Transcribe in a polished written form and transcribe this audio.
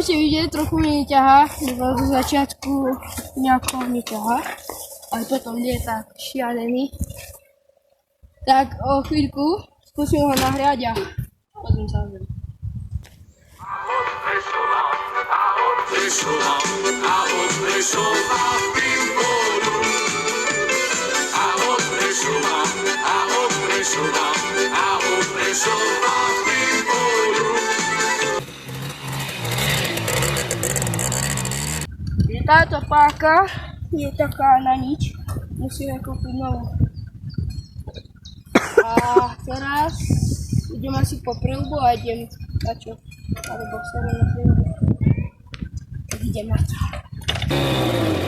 môžete vidieť, trochu mi neťahá, lebo zo začiatku nejako neťahá, ale potom je tak šialený. Tak o chvíľku skúsim ho nahriať a pozriem sa na zem. Táto páka je taká na nič, musíme kúpiť novú. A teraz idem asi po prilbu a idem na čo? Alebo sa na prilbu. Tak idem na to.